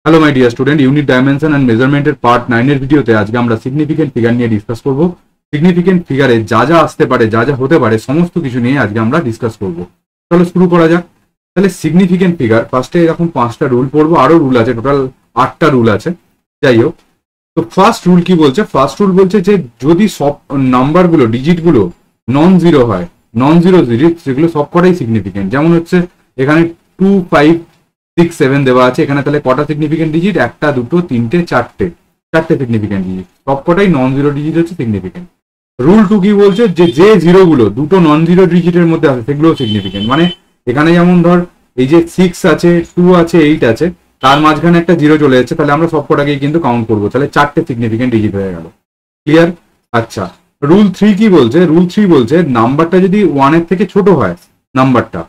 Hello my dear student, unit dimension and মেজারমেন্টের part 9 এর ভিডিওতে আজকে আমরা সিগনিফিকেন্ট ফিগার নিয়ে ডিসকাস করব। সিগনিফিকেন্ট ফিগারে যা যা আসতে পারে, যা যা হতে পারে, সমস্ত কিছু নিয়ে আজকে আমরা ডিসকাস করব। চলো শুরু করা যাক। তাহলে সিগনিফিকেন্ট ফিগার ফার্স্টে এরকম 5টা রুল পড়বো, আরো রুল আছে, টোটাল 8টা রুল আছে। যাই হোক, তো ফার্স্ট রুল কি বলছে? ফার্স্ট রুল বলছে যে যদি সব নাম্বারগুলো, ডিজিটগুলো নন জিরো হয়, নন জিরো ডিজিট সেগুলো সব কটাই সিগনিফিকেন্ট। যেমন হচ্ছে এখানে 2, 5, 6, 7 দেওয়া আছে, এখানে তাহলে কটা সিগনিফিকেন্ট ডিজিট? 1টা, 2টো, 3টে, 4টে, 4টে সিগনিফিকেন্ট ডিজিট, সবকটাই নন জিরো ডিজিট হচ্ছে সিগনিফিকেন্ট। রুল 2 কি বলছে? যে জিরোগুলো দুটো নন জিরো ডিজিটের মধ্যে আছে সেগুলো সিগনিফিকেন্ট। মানে এখানে যেমন ধর এই যে 6 আছে, 2 আছে, 8 আছে, তার মাঝখানে একটা জিরো চলে যাচ্ছে, তাহলে আমরা সবকটাকেই কিন্তু কাউন্ট করবো, তাহলে 4টে সিগনিফিকেন্ট ডিজিট হয়ে গেল। ক্লিয়ার? আচ্ছা, রুল 3 কি বলছে? রুল 3 বলছে নাম্বারটা যদি 1 এর থেকে ছোট হয় নাম্বারটা,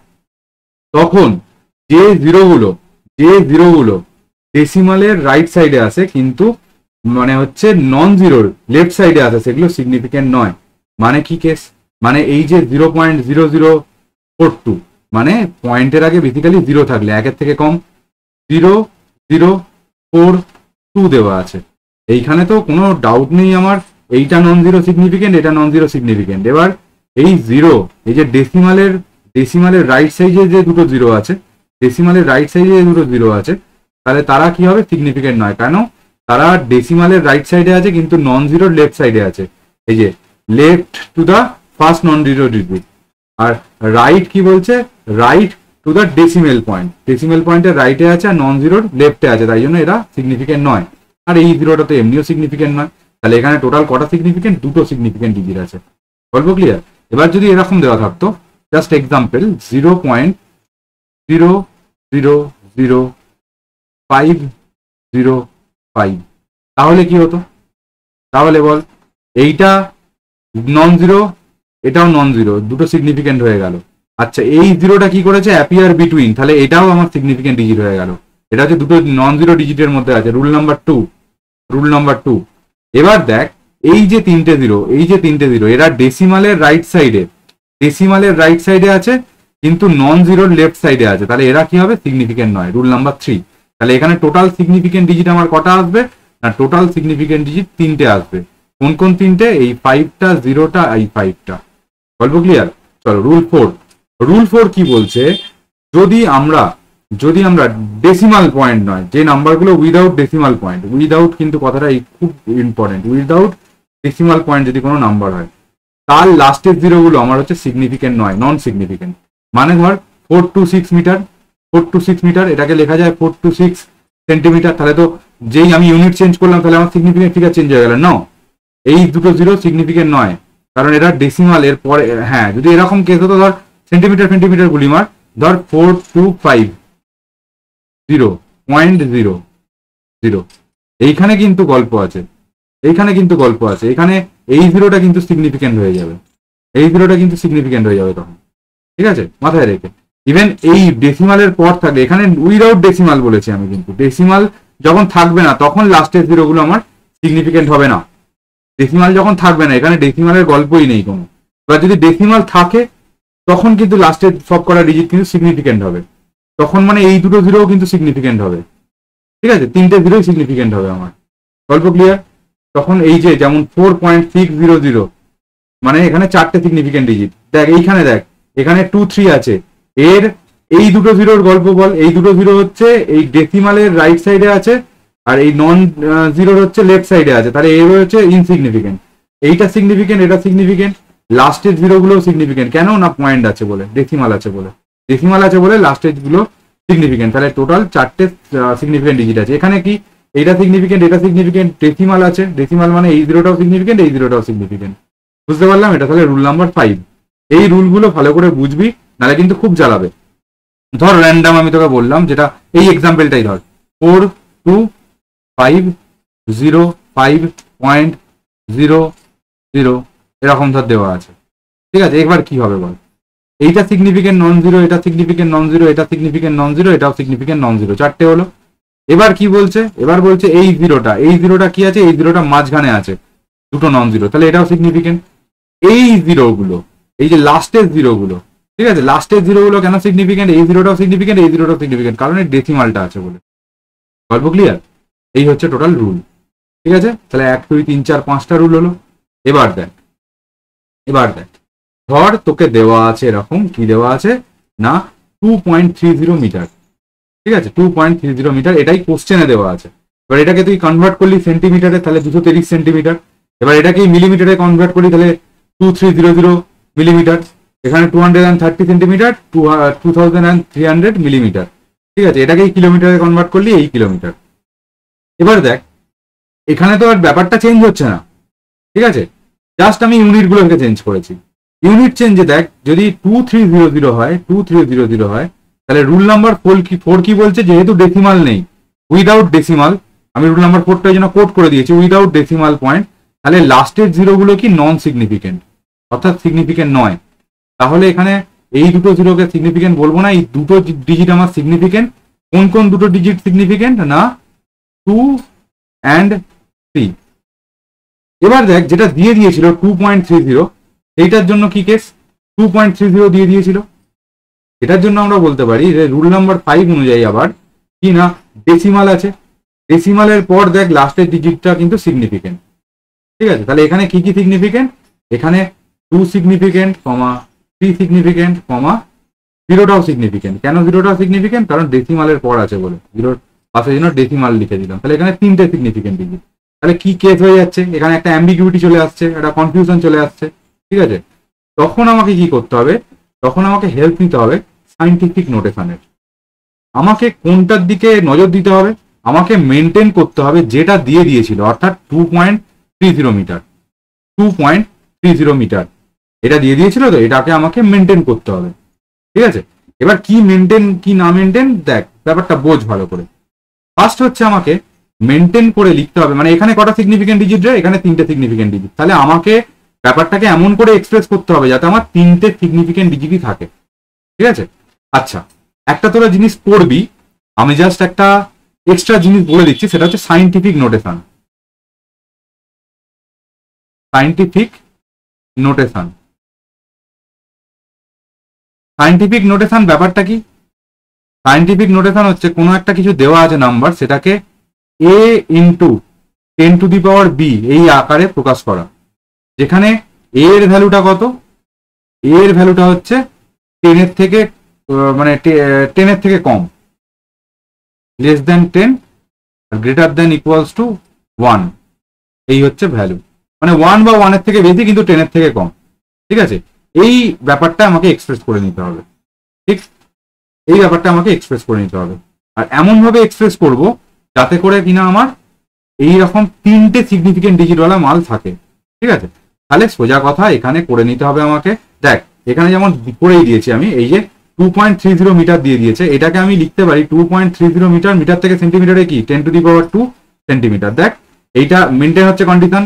তখন যে জিরোগুলো ডেসিমালের রাইট সাইডে আছে কিন্তু মানে হচ্ছে নন জিরোর লেফট সাইডে আছে, সেগুলো সিগনিফিকেন্ট নয়। মানে কি কেস? মানে এই যে 0.0042, মানে পয়েন্টের আগে বেসিক্যালি জিরো থাকলে, 1-এর থেকে কম, 0.042 দেওয়া আছে। এইখানে তো কোনো ডাউট নেই আমার, এইটা নন জিরো সিগনিফিকেন্ট, এটা নন জিরো সিগনিফিকেন্ট। এবার এই জিরো, এই যে ডেসিমালের রাইট সাইডে যে দুটো জিরো আছে, ডেসিমালের রাইট সাইডে যে দুটো জিরো আছে, তাহলে তারা কি হবে? সিগনিফিকেন্ট নয়। কেন? তারা ডেসিমালের রাইট সাইডে আছে কিন্তু নন জিরোর লেফট সাইডে আছে, এই যে left to the first non zero digit. আর রাইট কি বলছে? Right to the decimal point, decimal পয়েন্টের রাইটে আছে আর নন জিরোর লেফটে আছে, তাই জন্য এরা সিগনিফিকেন্ট নয়। আর এই জিরোটা তো এমনিও সিগনিফিকেন্ট নয়। তাহলে এখানে টোটাল কটা সিগনিফিকেন্ট? দুটো সিগনিফিকেন্ট ডিজিট আছে। গল্প ক্লিয়ার? এবার যদি এরকম দেওয়া থাকতো, জাস্ট এক্সাম্পল 0.0000505, তাহলে কি হতো? তাহলে বল, এইটা নন জিরো, এটাও নন জিরো, দুটো সিগনিফিকেন্ট হয়ে গেল। আচ্ছা, এই জিরোটা কি করেছে? অ্যাপিয়ার বিটুইন, তাহলে এটাও আমার সিগনিফিকেন্ট ডিজিট হয়ে গেল। এটা হচ্ছে দুটো নন জিরো ডিজিটের মধ্যে আছে, রুল নাম্বার টু। এবার দেখ, এই যে তিনটে জিরো, এরা ডেসিমালের রাইট সাইডে আছে কিন্তু নন জিরোর লেফট সাইডে আছে, তাহলে এরা কি হবে? সিগনিফিকেন্ট নয়, রুল নাম্বার 3। তাহলে এখানে টোটাল সিগনিফিকেন্ট ডিজিট আমার কটা আসবে? না, টোটাল সিগনিফিকেন্ট ডিজিট 3টে আসবে। কোন কোন 3টে? এই 5টা, 0টা, এই 5টা। গল্প ক্লিয়ার? চলো রুল 4 কি বলছে? যদি আমরা ডেসিমাল পয়েন্ট নয়, যে নাম্বারগুলো উইদাউট ডেসিমাল পয়েন্ট, উইদাউট কিন্তু কথাটা খুব ইম্পর্টেন্ট, উইদাউট ডেসিমাল পয়েন্ট যদি কোনো নাম্বার হয়, তার লাস্টের জিরোগুলো আমার হচ্ছে সিগনিফিকেন্ট নয়, নন সিগনিফিকেন্ট। মানে ধর 4 to 6 মিটার, এটাকে লেখা যায় 4 to 6 সেন্টিমিটার। তাহলে তো যেই আমি ইউনিট চেঞ্জ করলাম, তাহলে আমার সিগনিফিকেন্ট ফিগার চেঞ্জ হয়ে গেল। না, এই দুটো জিরো সিগনিফিকেন্ট নয়, কারণ এটা ডেসিমাল। এর পরে হ্যাঁ, যদি এরকম কেস হতো, ধর সেন্টিমিটার গুলি মার, ধর 425.0.00, এইখানে কিন্তু গল্প আছে, এখানে এই জিরোটা কিন্তু সিগনিফিকেন্ট হয়ে যাবে, তখন। ঠিক আছে, মাথায় রেখে। ইভেন এই ডেসিমালের পর থাকলে, এখানে উইদাউট ডেসিমাল বলেছি আমি, কিন্তু ডেসিমাল যখন থাকবে না তখন লাস্টের জিরোগুলো আমার সিগনিফিকেন্ট হবে না। ডেসিমাল যখন থাকবে না, এখানে ডেসিমালের গল্পই নেই কোনো। এবার যদি ডেসিমাল থাকে, তখন কিন্তু লাস্টের সব কটা ডিজিট কিন্তু সিগনিফিকেন্ট হবে, তখন মানে এই দুটো জিরোও কিন্তু সিগনিফিকেন্ট হবে। ঠিক আছে, 3টে জিরোই সিগনিফিকেন্ট হবে আমার। গল্প ক্লিয়ার? তখন এই যে যেমন 4.600, মানে এখানে 4টে সিগনিফিকেন্ট ডিজিট। দেখ এইখানে, এখানে 2, 3 আছে, এর এই দুটো জিরোর গল্প বল। এই দুটো জিরো হচ্ছে এই ডেসিমালের রাইট সাইডে আছে, আর এই নন জিরোর হচ্ছে লেফট সাইডে আছে, তাহলে এর হচ্ছে ইনসিগনিফিকেন্ট। এইটা সিগনিফিকেন্ট, এটা সিগনিফিকেন্ট, লাস্টের জিরো গুলো সিগনিফিকেন্ট। কেন না? পয়েন্ট আছে বলে, ডেসিমাল আছে বলে লাস্টের গুলো সিগনিফিকেন্ট। তাহলে টোটাল 4টে সিগনিফিকেন্ট ডিজিট আছে। এখানে কি? এটা সিগনিফিকেন্ট, ডেসিমাল আছে, ডেসিমাল মানে এই জিরোটাও সিগনিফিকেন্ট, এই জিরোটাও সিগনিফিকেন্ট। বুঝতে পারলাম? এটা তাহলে রুল নাম্বার 5। এই রুলগুলো ভালো করে বুঝবি, নাহলে কিন্তু খুব জ্বালাবে। ধর র্যান্ডাম আমি তোকে বললাম, যেটা এই এক্সাম্পলটাই ধর 42505.00 এরকম ধর দেওয়া আছে। ঠিক আছে, একবার কি হবে বল? এইটা সিগনিফিকেন্ট নন জিরো, এটা সিগনিফিকেন্ট নন জিরো, এটা সিগনিফিকেন্ট নন জিরো, এটাও সিগনিফিকেন্ট নন জিরো, 4টে হলো। এবার কি বলছে? এবার বলছে এই জিরোটা কি আছে? এই জিরোটা মাঝখানে আছে, দুটো নন জিরো, তাহলে এটাও সিগনিফিকেন্ট। এই জিরোগুলো, এই যে লাস্টের জিরোগুলো, ঠিক আছে, লাস্টের জিরোগুলো কেন সিগনিফিকেন্ট? এই জিরোটাও সিগনিফিকেন্ট, কারণ এই ডেসিমালটা আছে বলে। গল্প ক্লিয়ার? এই হচ্ছে টোটাল রুল। ঠিক আছে, তাহলে 1 2 3 4 5টা রুল হলো। এবার দেখ ধর তোকে দেওয়া আছে এরকম, কি দেওয়া আছে না 2.30 মিটার। ঠিক আছে, 2.30 মিটার, এটাই কোশ্চেনে দেওয়া আছে। এবার এটাকে তুই কনভার্ট করলি সেন্টিমিটারে, তাহলে 230 সেন্টিমিটার। এবার এটাকে মিলিমিটারে কনভার্ট করি, তাহলে 2300 মিলিমিটার। এখানে 230 সেন্টিমিটার, 2300 মিলিমিটার। ঠিক আছে, এটাকেই কিলোমিটারে কনভার্ট করলি, এই কিলোমিটার। এবার দেখ এখানে তো আর ব্যাপারটা চেঞ্জ হচ্ছে না। ঠিক আছে, জাস্ট আমি ইউনিট গুলোকে চেঞ্জ করেছি। ইউনিট চেঞ্জে দেখ, যদি 2300 হয়, 2300 হয়, তাহলে রুল নাম্বার 4 কি বলছে, যেহেতু ডেসিমাল নেই, উইদাউট ডেসিমাল, আমি রুল নাম্বার 4টা জন্য কোড করে দিয়েছি, উইদাউট ডেসিমাল পয়েন্ট, তাহলে লাস্টের জিরো গুলো কি নন সিগনিফিকেন্ট, অর্থাৎ সিগনিফিকেন্ট নয়। তাহলে এখানে এই দুটো জিরোকে সিগনিফিকেন্ট বলবো না, এই দুটো ডিজিট আমার সিগনিফিকেন্ট। কোন কোন দুটো ডিজিট সিগনিফিকেন্ট না 2 and 3। এবার দেখ যেটা দিয়ে দিয়েছিল 2.30, সেইটার জন্য কি কেস, 2.30 দিয়ে দিয়েছিল, এটার জন্য আমরা বলতে পারি যে রুল নাম্বার 5 অনুযায়ী আবার কি না ডেসিমাল আছে, ডেসিমালের পর দেখ লাস্টের ডিজিটটা কিন্তু সিগনিফিকেন্ট। ঠিক আছে, তাহলে এখানে কি কি সিগনিফিকেন্ট, এখানে 2 সিগনিফিকেন্ট, 3 সিগনিফিকেন্ট, 0টাও সিগনিফিকেন্ট। কেন 0টাও সিগনিফিকেন্ট, কারণ ডেসিমালের পর আছে বলে, 0 পাশের জন্য ডেসিমাল লিখে দিলাম। তাহলে এখানে 3টে সিগনিফিকেন্ট ডিজিট। তাহলে কি কেস হয়ে যাচ্ছে, এখানে একটা অ্যাম্বিগুইটি চলে আসছে, একটা কনফিউশন চলে আসছে। ঠিক আছে, তখন আমাকে কি করতে হবে, তখন আমাকে হেল্প নিতে হবে সাইন্টিফিক নোটেশনের। আমাকে কোনটার দিকে নজর দিতে হবে, আমাকে মেনটেন করতে হবে যেটা দিয়ে দিয়েছিল, অর্থাৎ 2.30 মিটার, 2.30 মিটার এটা দিয়ে দিয়েছিল, তো এটাকে আমাকে মেনটেন করতে হবে। ঠিক আছে, এবার কি মেনটেন কি না মেনটেন দেখ, ব্যাপারটা বোঝ ভালো করে। ফার্স্ট হচ্ছে আমাকে মেনটেন করে লিখতে হবে, মানে এখানে কটা সিগনিফিকেন্ট ডিজিট রে, এখানে 3টে সিগনিফিকেন্ট ডিজিট, তাহলে আমাকে ব্যাপারটাকে এমন করে এক্সপ্রেস করতে হবে যাতে আমার 3টে সিগনিফিকেন্ট ডিজিটই থাকে। ঠিক আছে, আচ্ছা একটা তোরা জিনিস পড়বি, আমি জাস্ট একটা এক্সট্রা জিনিস বলে দিচ্ছি, সেটা হচ্ছে scientific notation. Scientific notation, scientific notation ব্যাপারটা কি, সাইন্টিফিক নোটেশন হচ্ছে কোনো একটা কিছু দেওয়া আছে নাম্বার, সেটাকে a ইন্টু 10⁻b এই আকারে প্রকাশ করা, যেখানে a এর ভ্যালুটা কত, a এর ভ্যালুটা হচ্ছে 10 এর থেকে মানে 10 এর থেকে কম, less than 10 greater than equals to 1, এই হচ্ছে ভ্যালু, মানে 1 বা 1 এর থেকে বেশি কিন্তু 10 এর থেকে কম। ঠিক আছে, এই ব্যাপারটা আমাকে এক্সপ্রেস করে নিতে হবে। ঠিক, এই ব্যাপারটা আমাকে এক্সপ্রেস করে নিতে হবে, আর এমন ভাবে এক্সপ্রেস করব যাতে করে কিনা আমার এইরকম 3টে সিগনিফিকেন্ট ডিজিটওয়ালা মাল থাকে। ঠিক আছে, তাহলে সোজা কথা এখানে করে নিতে হবে আমাকে। দেখ এখানে যেমন করেই দিয়েছি আমি, এই যে 2.30 মিটার দিয়ে দিয়েছে, এটাকে আমি লিখতে পারি 2.30 মিটার, মিটার থেকে সেন্টিমিটারে কি 10⁻² সেন্টিমিটার। দেখ এইটা মেনটেন হচ্ছে কন্ডিশন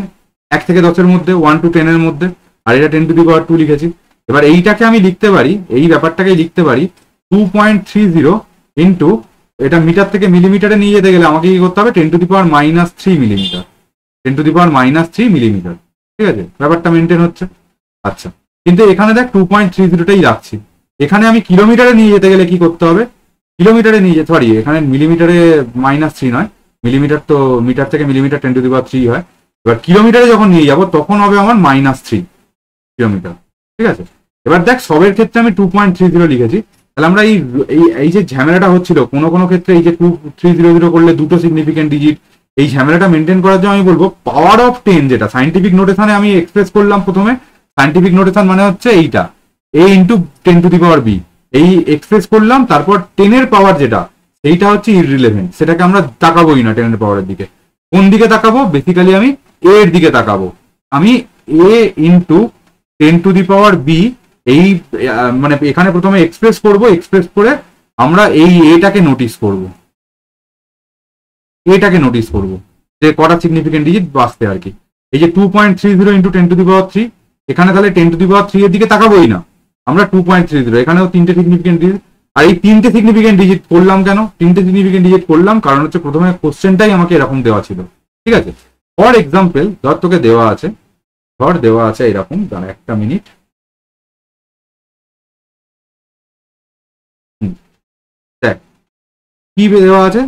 1 থেকে 10-এর মধ্যে, 1 to 10 এর মধ্যে, আর এটা 10⁻² লিখেছি। এবার এইটাকে আমি লিখতে পারি, এই ব্যাপারটাকে লিখতে পারি 2.30 ইন্টু, এটা মিটার থেকে মিলিমিটারে নিয়ে যেতে গেলে আমাকে কি করতে হবে, 10⁻³ মিলিমিটার, 10⁻³ মিলিমিটার। ঠিক আছে, ব্যাপারটা মেনটেন হচ্ছে। আচ্ছা, কিন্তু এখানে দেখ 2.30টাই রাখছি, এখানে আমি কিলোমিটারে নিয়ে যেতে গেলে কি করতে হবে, কিলোমিটারে নিয়ে যেতে, সরি এখানে মিলিমিটারে -3 নয়, মিলিমিটার তো মিটার থেকে মিলিমিটার 10⁻³ হয়। এবার কিলোমিটারে যখন নিয়ে যাব তখন হবে আমার -3 কিলোমিটার। ঠিক আছে, এবার দেখ সবের ক্ষেত্রে আমি 2.30 লিখেছি, তাহলে আমরা এই যে ঝামেলাটা হচ্ছিল কোনো কোনো ক্ষেত্রে, এই যে 2300 করলে দুটো সিগনিফিকেন্ট ডিজিট, এই ঝামেলাটা মেনটেন করার জন্য আমি বলবো পাওয়ার অফ 10, যেটা সাইন্টিফিক নোটেশনে আমি এক্সপ্রেস করলাম প্রথমে। সাইন্টিফিক নোটেশন মানে হচ্ছে এইটা a ইন্টু 10⁻b, এই এক্সপ্রেস করলাম, তারপর 10 এর পাওয়ার যেটা, এইটা হচ্ছে ইররিলেভেন্ট, সেটাকে আমরা তাকাবোই না 10 এর পাওয়ারের দিকে। কোন দিকে তাকাবো, বেসিক্যালি আমি a এর দিকে তাকাবো, আমি a ইন্টু 10⁻b এই মানে এখানে প্রথমে এক্সপ্রেস করব, এক্সপ্রেস করে আমরা এই এটাকে নোটিস করব, এটাকে নোটিস করব যে কটা সিগনিফিকেন্ট ডিজিট বাঁচতে আর কি। এই যে 2.30 ইন্টু 10⁻3, এখানে তাহলে 10⁻3 এর দিকে তাকাবোই না, আমরা 2.30, এখানেও 3টে সিগনিফিকেন্ট ডিজিট। আর এই 3টে সিগনিফিকেন্ট ডিজিট করলাম কেন, 3টে সিগনিফিকেন্ট ডিজিট করলাম কারণ হচ্ছে প্রথমে কোশ্চেনটাই আমাকে এরকম দেওয়া ছিল। ঠিক আছে, ফর এক্সাম্পল ধর তোকে দেওয়া আছে, ধর দেওয়া আছে এরকম, দাঁড়া একটা মিনিট, দেখ কি দেওয়া আছে,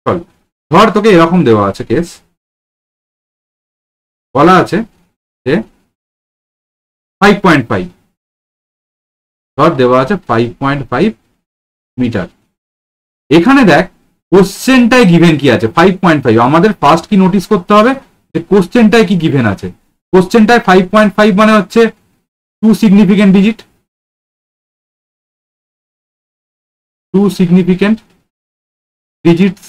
চল ধর তোকে এরকম দেওয়া আছে কেস, বলা আছে যে 5.5, ধর দেওয়া আছে 5.5 মিটার। এখানে দেখ কোশ্চেনটায় গিভেন কি আছে 5.5। আমাদের ফার্স্ট কি নোটিস করতে হবে যে কোশ্চেনটায় কি গিভেন আছে। কোশ্চেনটায় 5.5 মানে হচ্ছে 2 সিগনিফিকেন্ট ডিজিট, 2 সিগনিফিকেন্ট ডিজিটস,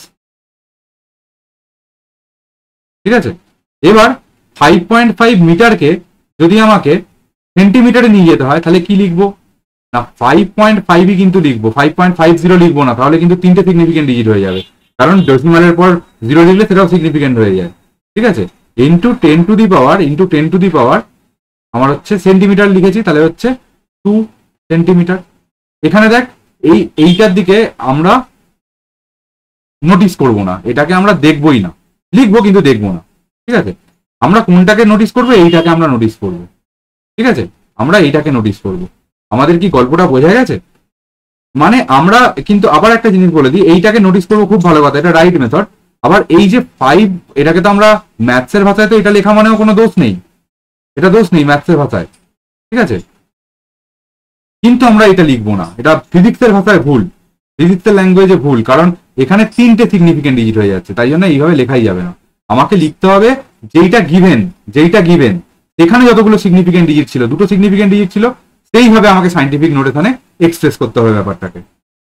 ঠিক আছে। এবার 5.5 মিটারকে যদি আমাকে সেন্টিমিটারে নিয়ে যেতে হয় তাহলে কি লিখবো না 5.5ই কিন্তু লিখবো, 5.50 লিখবো না, তাহলে কিন্তু 3টে সিগনিফিকেন্ট ডিজিট হয়ে যাবে, কারণ ডেসিমালের পর 0 লিখলে সেটাও সিগনিফিকেন্ট হয়ে যায়, ঠিক আছে। ইন্টু 10 টু দি পাওয়ার আমার হচ্ছে সেন্টিমিটার লিখেছি, তাহলে হচ্ছে 2 সেন্টিমিটার। এখানে দেখ এইটার দিকে আমরা নোটিস করব না, এটাকে আমরা দেখবই না, লিখবো কিন্তু দেখবো না, ঠিক আছে। আমরা কোনটাকে নোটিস করবো, এইটাকে আমরা নোটিস করবো, ঠিক আছে। আমরা এইটাকে নোটিস করবো। আমাদের কি গল্পটা বোঝা গেছে? মানে আমরা কিন্তু আবার একটা জিনিস বলে দিই, এইটাকে নোটিস করবো, খুব ভালো কথা, এটা রাইট মেথড। আবার এই যে 5, এটাকে তো আমরা ম্যাথসের ভাষায় তো এটা লেখা মানেও কোনো দোষ নেই, এটা দোষ নেই ম্যাথসের ভাষায়, ঠিক আছে। কিন্তু আমরা এটা লিখবো না, এটা ফিজিক্সের ভাষায় ভুল, ফিজিক্সের ল্যাঙ্গুয়েজে ভুল, কারণ এখানে 3টে সিগনিফিকেন্ট ডিজিট হয়ে যাচ্ছে, তাই জন্য এইভাবে লেখাই যাবে না। আমাকে লিখতে হবে যেইটা গিভেন এখানে যতগুলো সিগনিফিকেন্ট ডিজিট ছিল, 2টো সিগনিফিকেন্ট ডিজিট ছিল, সেইভাবে আমাকে সাইন্টিফিক নোটেশনে এক্সপ্রেস করতে হবে ব্যাপারটাকে।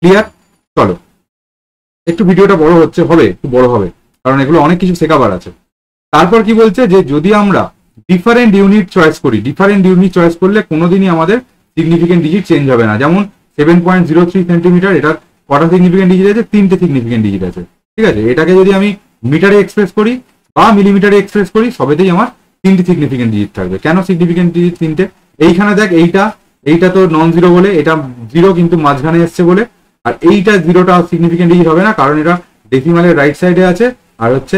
ক্লিয়ার? চলো, একটু ভিডিওটা বড় হবে, একটু বড় হবে, কারণ এগুলো অনেক কিছু শেখাবার আছে। তারপর কি বলছে যে যদি আমরা ডিফারেন্ট ইউনিট চয়েস করি, ডিফারেন্ট ইউনিট চয়েস করলে কোনোদিনই আমাদের সিগনিফিকেন্ট ডিজিট চেঞ্জ হবে না। যেমন 7.03 সেন্টিমিটার, এটা কটা সিগনিফিকেন্ট ডিজিট আছে? 3টে সিগনিফিকেন্ট ডিজিট আছে, ঠিক আছে। এটাকে যদি আমি মিটারে এক্সপ্রেস করি বা মিলিমিটারে এক্সপ্রেস করি, সবেতেই আমার 3টে সিগনিফিকেন্ট ডিজিট থাকবে। কেন সিগনিফিকেন্ট ডিজিট 3টে? এইখানে দেখ এইটা তো নন জিরো বলে, এটা জিরো কিন্তু মাঝখানে এসছে বলে, আর এইটা জিরোটা সিগনিফিকেন্ট ডিজিট হবে না, কারণ এটা ডেসিমালের রাইট সাইডে আছে আর হচ্ছে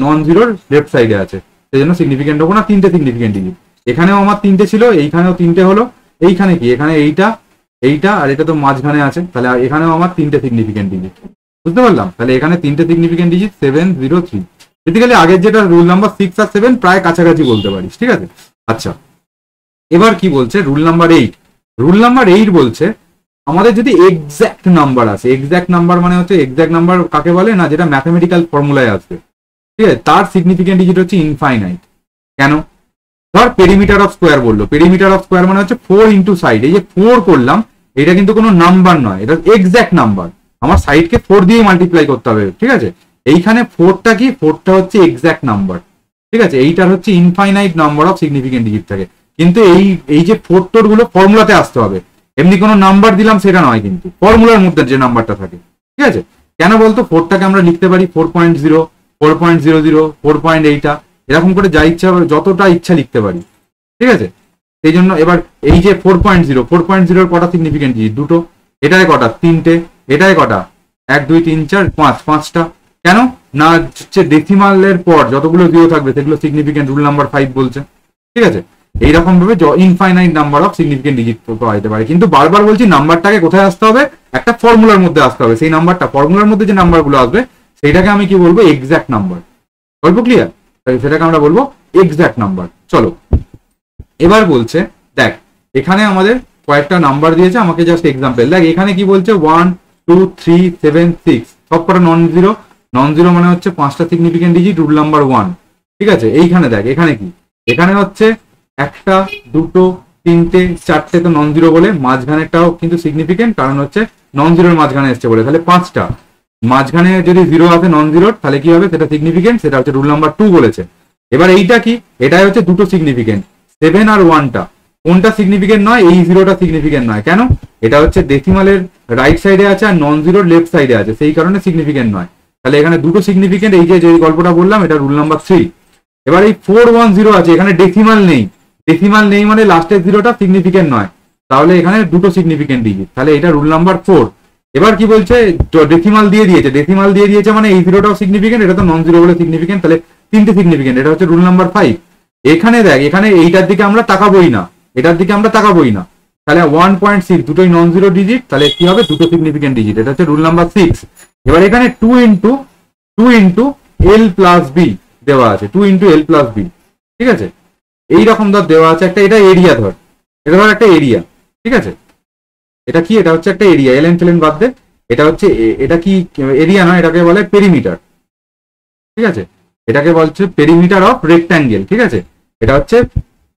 নন জিরোর লেফট সাইডে আছে, সেই জন্য সিগনিফিকেন্ট হবো না। 3টে সিগনিফিকেন্ট ডিজিট, এখানেও আমার 3টে ছিল, এইখানেও 3টে হলো। এইখানে কি, এখানে এইটা আর এটা তো মাঝখানে আছে, তাহলে এখানেও আমার 3টে সিগনিফিকেন্ট ডিজিট, বুঝতে পারলাম। তাহলে এখানে 3টে সিগনিফিকেন্ট ডিজিট 703। বেসিক্যালি আগের যেটা রুল নাম্বার 6 আর 7 প্রায় কাছাকাছি বলতে পারিস, ঠিক আছে। আচ্ছা, এবার কি বলছে রুল নাম্বার 8। রুল নাম্বার 8 বলছে আমাদের যদি এক্স্যাক্ট নাম্বার আসে, এক্স্যাক্ট নাম্বার মানে হচ্ছে এক্স্যাক্ট নাম্বার কাকে বলে না, যেটা ম্যাথমেটিক্যাল ফর্মুলায় আসবে, ঠিক আছে, তার সিগনিফিকেন্ট ডিজিট হচ্ছে ইনফাইনাইট। কেন? ধর পেরিমিটার অফ স্কোয়ার বললো, পেরিমিটার অফ স্কোয়ার মানে হচ্ছে 4 ইন্টু সাইড। এই যে 4 করলাম, এটা কিন্তু কোনো নাম্বার নয়, এটা এক্স্যাক্ট নাম্বার। আমার সাইডকে 4 দিয়ে মাল্টিপ্লাই করতে হবে, ঠিক আছে। এইখানে 4টা কি, 4টা হচ্ছে এক্স্যাক্ট নাম্বার, ঠিক আছে। এইটার হচ্ছে infinite number of significant digit থাকে। কিন্তু এই যে 4 গুলো ফর্মুলাতে আসতে হবে, এমনি কোনো নাম্বার দিলাম সেটা নয়, কিন্তু ফর্মুলার মধ্যে যে নাম্বারটা থাকে, ঠিক আছে। কেন বলতো? 4টাকে আমরা লিখতে পারি 4.0, 4.00, 4.8, এরকম করে যা ইচ্ছা হবে, যতটা ইচ্ছা লিখতে পারি, ঠিক আছে। সেই জন্য এবার এই যে 4.0 কটা সিগনিফিকেন্ট ডিজিট? 2টো। এটায় কটা? 3টে। এটায় কটা? 1 2 3 4 5, 5টা। কেন না, হচ্ছে ডেসিমালের পর যতগুলো জিরো থাকবে সেগুলো সিগনিফিকেন্ট, রুল নাম্বার 5 বলছে, ঠিক আছে। এইরকম ভাবে infinite number of significant digit পাওয়া যেতে পারে। কিন্তু বারবার বলছি নাম্বারটাকে কোথায় আসতে হবে? একটা ফর্মুলার মধ্যে আসতে হবে। সেই নাম্বারটা, ফর্মুলার মধ্যে যে নাম্বারগুলো আসবে সেইটাকে আমি কি বলবো? Exact number. গল্প ক্লিয়ার? সেটাকে আমরা বলবো এক্স্যাক্ট নাম্বার। চলো, এবার বলছে দেখ এখানে আমাদের কয়েকটা নাম্বার দিয়েছে, আমাকে জাস্ট এক্সাম্পল দেখ। এখানে কি বলছে? 1 2 3 7 6, সবকটা নন জিরো। নন জিরো মানে হচ্ছে 5টা সিগনিফিকেন্ট ডিজিট, রুল নাম্বার 1, ঠিক আছে। এইখানে দেখ, এখানে কি, এখানে হচ্ছে 1টা 2টো 3টে 4টে তো নন জিরো বলে, মাঝখানেরটাও কিন্তু সিগনিফিকেন্ট, কারণ হচ্ছে নন জিরোর মাঝখানে এসছে বলে, তাহলে 5টা। মাঝখানে যদি জিরো আসে নন জিরোর, তাহলে কি হবে? সেটা সিগনিফিকেন্ট, সেটা হচ্ছে রুল নাম্বার 2 বলেছে। এবার এইটা কি? এটাই হচ্ছে 2টো সিগনিফিকেন্ট, 7 আর 1টা। কোনটা সিগনিফিকেন্ট নয়? এই জিরোটা সিগনিফিকেন্ট নয়। কেন? এটা হচ্ছে ডেসিমালের রাইট সাইডে আছে আর নন জিরোর লেফট সাইডে আছে, সেই কারণে সিগনিফিকেন্ট নয়। তাহলে এখানে 2টো সিগনিফিকেন্ট, এই যে গল্পটা বললাম, এটা রুল নাম্বার 3। এবার এই 410 আছে, এখানে ডেসিমাল নেই। ডেসিমাল নেই মানে লাস্টের জিরোটা সিগনিফিকেন্ট নয়, তাহলে এখানে 2টো সিগনিফিকেন্ট ডিজিট, তাহলে এটা রুল নাম্বার 4। এবার কি বলছে? ডেসিমাল দিয়ে দিয়েছে, ডেসিমাল দিয়ে দিয়েছে মানে এই জিরোটাও সিগনিফিকেন্ট, এটা তো নন জিরো বলে সিগনিফিকেন্ট, তাহলে 3টে সিগনিফিকেন্ট, এটা হচ্ছে রুল নাম্বার 5। এখানে দেখ, এখানে এইটার দিকে আমরা তাকাবোই না, এটার দিকে আমরা তাকাবোই না, তাহলে 1.6, দুটোই নন জিরো ডিজিট, তাহলে কি হবে? 2টো সিগনিফিকেন্ট ডিজিট, এটা হচ্ছে রুল নাম্বার 6। এবার এখানে 2 into 2 into L plus B দেওয়া আছে, 2 ইন্টু এল প্লাস বি, ঠিক আছে। এইরকম ধর দেওয়া আছে একটা, এটা এরিয়া ধর, এটা ধর একটা এরিয়া, ঠিক আছে। এটা কি, এটা হচ্ছে একটা এরিয়া, এলএন ফেলেন বাদ দে, এটা হচ্ছে এটা কি এরিয়া নয়, এটাকে বলে পেরিমিটার, ঠিক আছে। এটাকে বলছে পেরিমিটার অফ রেক্ট্যাঙ্গেল, ঠিক আছে। এটা হচ্ছে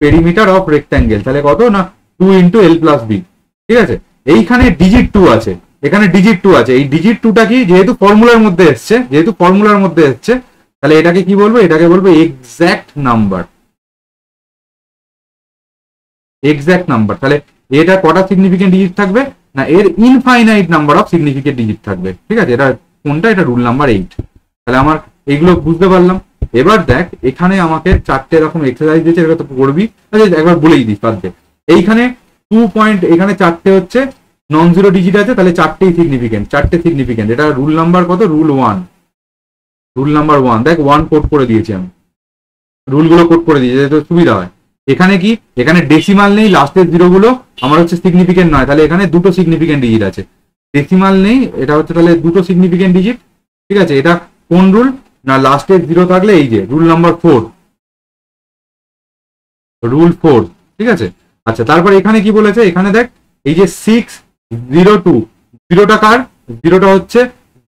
পেরিমিটার অফ রেক্ট্যাঙ্গেল, তাহলে কত না 2 ইন্টু এল প্লাস বি, ঠিক আছে। এইখানে ডিজিট 2 আছে, এখানে ডিজিট 2 আছে। এই ডিজিট 2টা কি, যেহেতু ফর্মুলার মধ্যে এসছে, যেহেতু ফর্মুলার মধ্যে এসছে, তাহলে এটাকে কি বলবো, এটাকে বলবো এক্সাক্ট নাম্বার, এক্সাক্ট নাম্বার। তাহলে এটা কটা সিগনিফিকেন্ট ডিজিট থাকবে না, এর infinite number of significant digit থাকবে, ঠিক আছে। এটা কোনটা, এটা রুল নাম্বার 8। তাহলে আমার এইগুলো বুঝতে পারলাম। এবার দেখ এখানে আমাকে 4টে এরকম এক্সারসাইজ দিয়েছে, এটা তো করবি, আচ্ছা একবার বলেই দিস বাদ দে। এইখানে 2 পয়েন্ট, এখানে 4টে হচ্ছে নন জিরো ডিজিট আছে, তাহলে 4টেই সিগনিফিকেন্ট, 4টে সিগনিফিকেন্ট। এটা রুল নাম্বার কত, রুল 1, রুল নাম্বার 1। দেখ 1 কোড করে দিয়েছি আমি, রুলগুলো কোড করে দিয়েছি যাতে সুবিধা হয়। এখানে কি, এখানে ডেসিমাল নেই, লাস্টের জিরো গুলো আমার হচ্ছে সিগনিফিকেন্ট নয়, তাহলে এখানে দুটো সিগনিফিকেন্ট ডিজিট আছে। ডেসিমাল নেই, এটা হচ্ছে তাহলে দুটো সিগনিফিকেন্ট ডিজিট, ঠিক আছে। এটা কোন রুল না, লাস্টের জিরো থাকলে এই যে রুল নাম্বার 4, রুল 4, ঠিক আছে। আচ্ছা তারপর এখানে কি বলেছে, এখানে দেখ এই যে 602, জিরোটা কার, জিরোটা হচ্ছে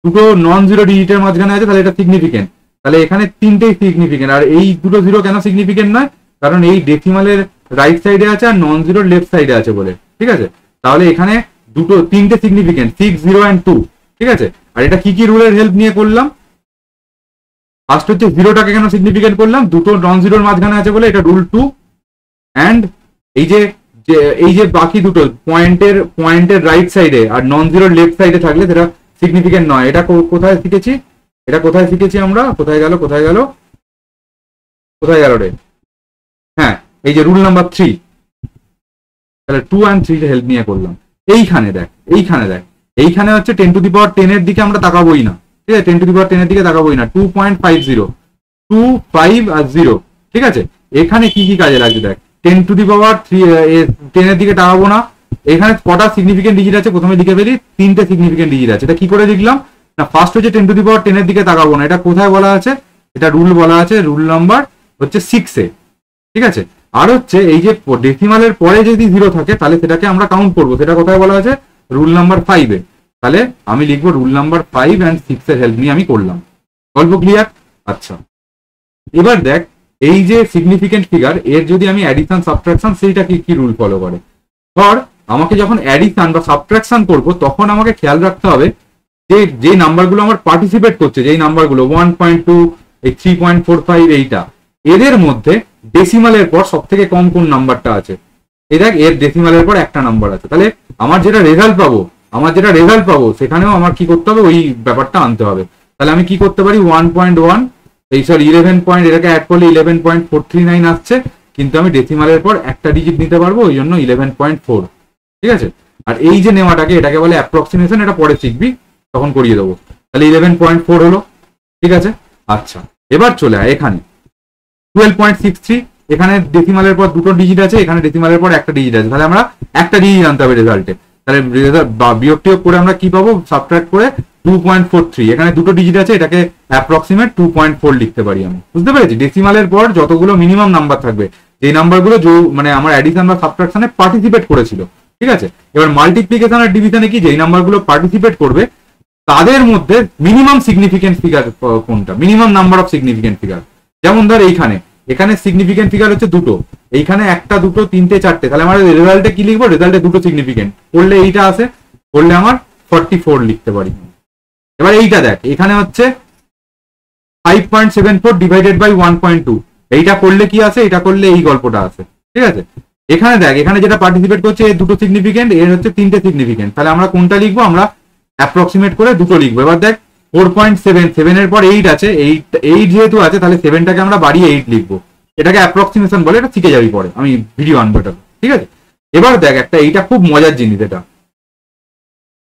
দুটো নন জিরো ডিজিটের মাঝখানে আছে, তাহলে এটা সিগনিফিকেন্ট। তাহলে এখানে 3টেই সিগনিফিকেন্ট। আর এই দুটো জিরো কেন সিগনিফিকেন্ট নয়, কারণ এই ডেসিমালের রাইট সাইডে আছে আর নন জিরোর লেফট সাইডে আছে বলে, ঠিক আছে। তাহলে এখানে 3টে সিগনিফিকেন্ট, 6, 0 and 2, ঠিক আছে। আর এটা কি কি রুলের হেল্প নিয়ে করলাম, ফার্স্ট হচ্ছে জিরোটাকে কেন সিগনিফিকেন্ট করলাম, দুটো নন জিরোর মাঝখানে আছে বলে, এটা রুল 2। অ্যান্ড এই যে বাকি দুটো পয়েন্টের রাইট সাইডে আর নন জিরোর লেফট সাইডে থাকলে সেটা সিগনিফিকেন্ট নয়। এটা কোথায় শিখেছি, এটা কোথায় শিখেছি আমরা, কোথায় গেল রে, হ্যাঁ এই যে রুল নাম্বার 3। তাহলে 2 and 3 হেল্প নিয়ে করলাম। এইখানে দেখ এইখানে হচ্ছে 10 to the power 10 এর দিকে আমরা তাকাবোই না, ঠিক আছে। 10 to the power 10 এর দিকে তাকাবোই না, 2.50, 2, 5 আর 0, ঠিক আছে। এখানে কি কি কাজে লাগছে দেখ, 10 to the power 10 এর দিকে তাকাবো না। এখানে কটা সিগনিফিকেন্ট ডিজিট আছে, প্রথমে লিখে ফেলি, 3টে সিগনিফিকেন্ট ডিজিট আছে। এটা কি করে লিখলাম না, ফার্স্ট হচ্ছে 10 to the power 10 এর দিকে তাকাবো না, এটা কোথায় বলা আছে, এটা রুল বলা আছে, রুল নাম্বার হচ্ছে 6 এ, ঠিক আছে। আর হচ্ছে এই যে ডেসিমালের পরে যদি 0 থাকে তাহলে সেটাকে আমরা কাউন্ট করবো, সেটা কোথায় বলা আছে, রুল নাম্বার 5 এ। তাহলে আমি লিখবো রুল নাম্বার 5 and 6 এর হেল্প নিয়ে আমি করলাম। গল্প ক্লিয়ার? আচ্ছা এবার দেখ এই যে সিগনিফিকেন্ট ফিগার, এর যদি আমি অ্যাডিশন সাবট্রাকশন, সেইটা কি রুল ফলো করে। ধর আমাকে যখন অ্যাডিশন বা সাবট্রাকশন করবো তখন আমাকে খেয়াল রাখতে হবে যে নাম্বারগুলো আমার পার্টিসিপেট করছে, যেই নাম্বারগুলো 1.2, 3.45, এইটা, এদের মধ্যে ডেসিমালের পর সব থেকে কম কোন নাম্বারটা আছে। এই দেখ এর ডেসিমালের পর একটা নাম্বার আছে, তাহলে আমার যেটা রেজাল্ট পাবো সেখানেও আমার কি করতে হবে, ওই ব্যাপারটা আনতে হবে। তাহলে আমি কি করতে পারি, 1.1, 11 এটাকে অ্যাড করলে 11.439 আসছে, কিন্তু আমি ডেসিমালের পর একটা ডিজিট নিতে পারবো, ওই জন্য 11.4, ঠিক আছে। আর এই যে নেওয়াটাকে, এটাকে বলে অ্যাপ্রক্সিমেশন, এটা পরে শিখবি তখন করিয়ে দেবো। তাহলে 11.4 হলো, ঠিক আছে। আচ্ছা এবার চলে আয় এখানে 12.63, এখানে ডেসিমালের পর দুটো ডিজিট আছে, এখানে ডেসিমালের পর একটা ডিজিট আছে, তাহলে আমরা একটা ডিজিট আনতে হবে রেজাল্টে। তাহলে বিয়োগ করে আমরা কি পাবো, সাবট্রাক্ট করে 2.43, এখানে দুটো ডিজিট আছে, এটাকে অ্যাপ্রক্সিমেট 2.4 লিখতে পারি আমি, বুঝতে পেরেছি। ডেসিমালের পর যতগুলো মিনিমাম নাম্বার থাকবে, যেই নাম্বারগুলো মানে আমার অ্যাডিশন বা সাবট্রাকশনে পার্টিসিপেট করেছিল, ঠিক আছে। এবার মাল্টিপ্লিকেশন আর ডিভিশনে কি, যেই নাম্বারগুলো পার্টিসিপেট করবে তাদের মধ্যে মিনিমাম সিগনিফিকেন্ট ফিগার কোনটা, minimum number of significant figure. যেমন ধর এখানে সিগনিফিকেন্ট ফিগার হচ্ছে দুটো, এইখানে একটা, দুটো, 3টে, 4টে, তাহলে আমার রেজাল্টে কি লিখবো, রেজাল্টে দুটো সিগনিফিকেন্ট করলে এইটা আসে, করলে আমার 44 লিখতে পারি। এবার এইটা দেখ, এখানে হচ্ছে 5.74 ডিভাইডেড বাই 1.2, এইটা করলে কি আসে, এটা করলে এই গল্পটা আসে, ঠিক আছে। এখানে দেখ, এখানে যেটা পার্টিসিপেট করছে এর দুটো সিগনিফিকেন্ট, এর হচ্ছে 3টে সিগনিফিকেন্ট, তাহলে আমরা কোনটা লিখবো, আমরা অ্যাপ্রক্সিমেট করে দুটো লিখবো। এবার দেখ 4.7 এর পর 8 আছে, 8 যেহেতু আছে তাহলে 7টাকে আমরা বাড়িয়ে 8 লিখবো, এটাকে অ্যাপ্রক্সিমেশন বলে, এটা শিখে যাবি পরে, আমি ভিডিও আনবো এটা, ঠিক আছে। এবার দেখ এইটা খুব মজার জিনিস, এটা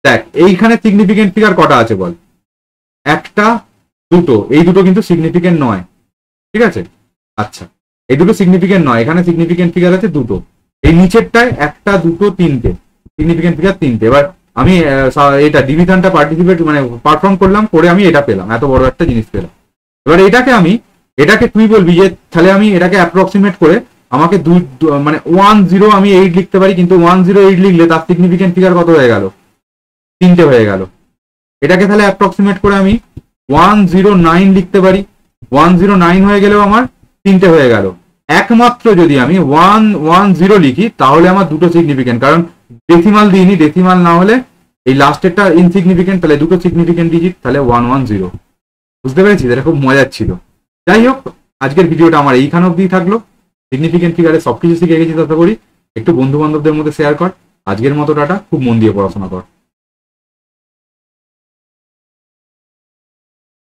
দেখ এইখানে সিগনিফিকেন্ট ফিগার কটা আছে বল, একটা, দুটো, এই দুটো কিন্তু সিগনিফিকেন্ট নয়, ঠিক আছে। আচ্ছা এই দুটো সিগনিফিকেন্ট নয়, এখানে সিগনিফিকেন্ট ফিগার আছে দুটো, এই নিচেরটায় একটা, দুটো, 3টে সিগনিফিকেন্ট ফিগার, 3টে। এবার আমি এটা ডিভিশনটা পার্টিসিপেট মানে পারফর্ম করলাম, করে আমি এটা পেলাম, এত বড় একটা জিনিস পেলাম। এবার এটাকে তুই বলবি যে তাহলে আমি এটাকে অ্যাপ্রক্সিমেট করে আমাকে মানে 108 লিখতে পারি, কিন্তু 108 লিখলে তার সিগনিফিকেন্ট ফিগার কত হয়ে গেল? 3টে হয়ে গেল। এটাকে তাহলে অ্যাপ্রক্সিমেট করে আমি 109 লিখতে পারি, 109 হয়ে গেলেও আমার 3টে হয়ে গেল। একমাত্র যদি আমি 110 লিখি তাহলে আমার দুটো সিগনিফিকেন্ট, কারণ ডেসিমাল দিইনি, ডেসিমাল না হলে এই লাস্টেরটা ইনসিগনিফিকেন্ট, তাহলে দুটো সিগনিফিকেন্ট ডিজিট, তাহলে 110। বুঝতে পেরেছি? এটা খুব মজার ছিল। যাই হোক, আজকের ভিডিওটা আমার এইখানে অব্দি থাকলো। সিগনিফিকেন্ট ফিগারে সবকিছু শিখে গেছি আশা করি। একটু বন্ধু বান্ধবদের মধ্যে শেয়ার কর। আজকের মতো টাটা, খুব মন দিয়ে পড়াশোনা কর।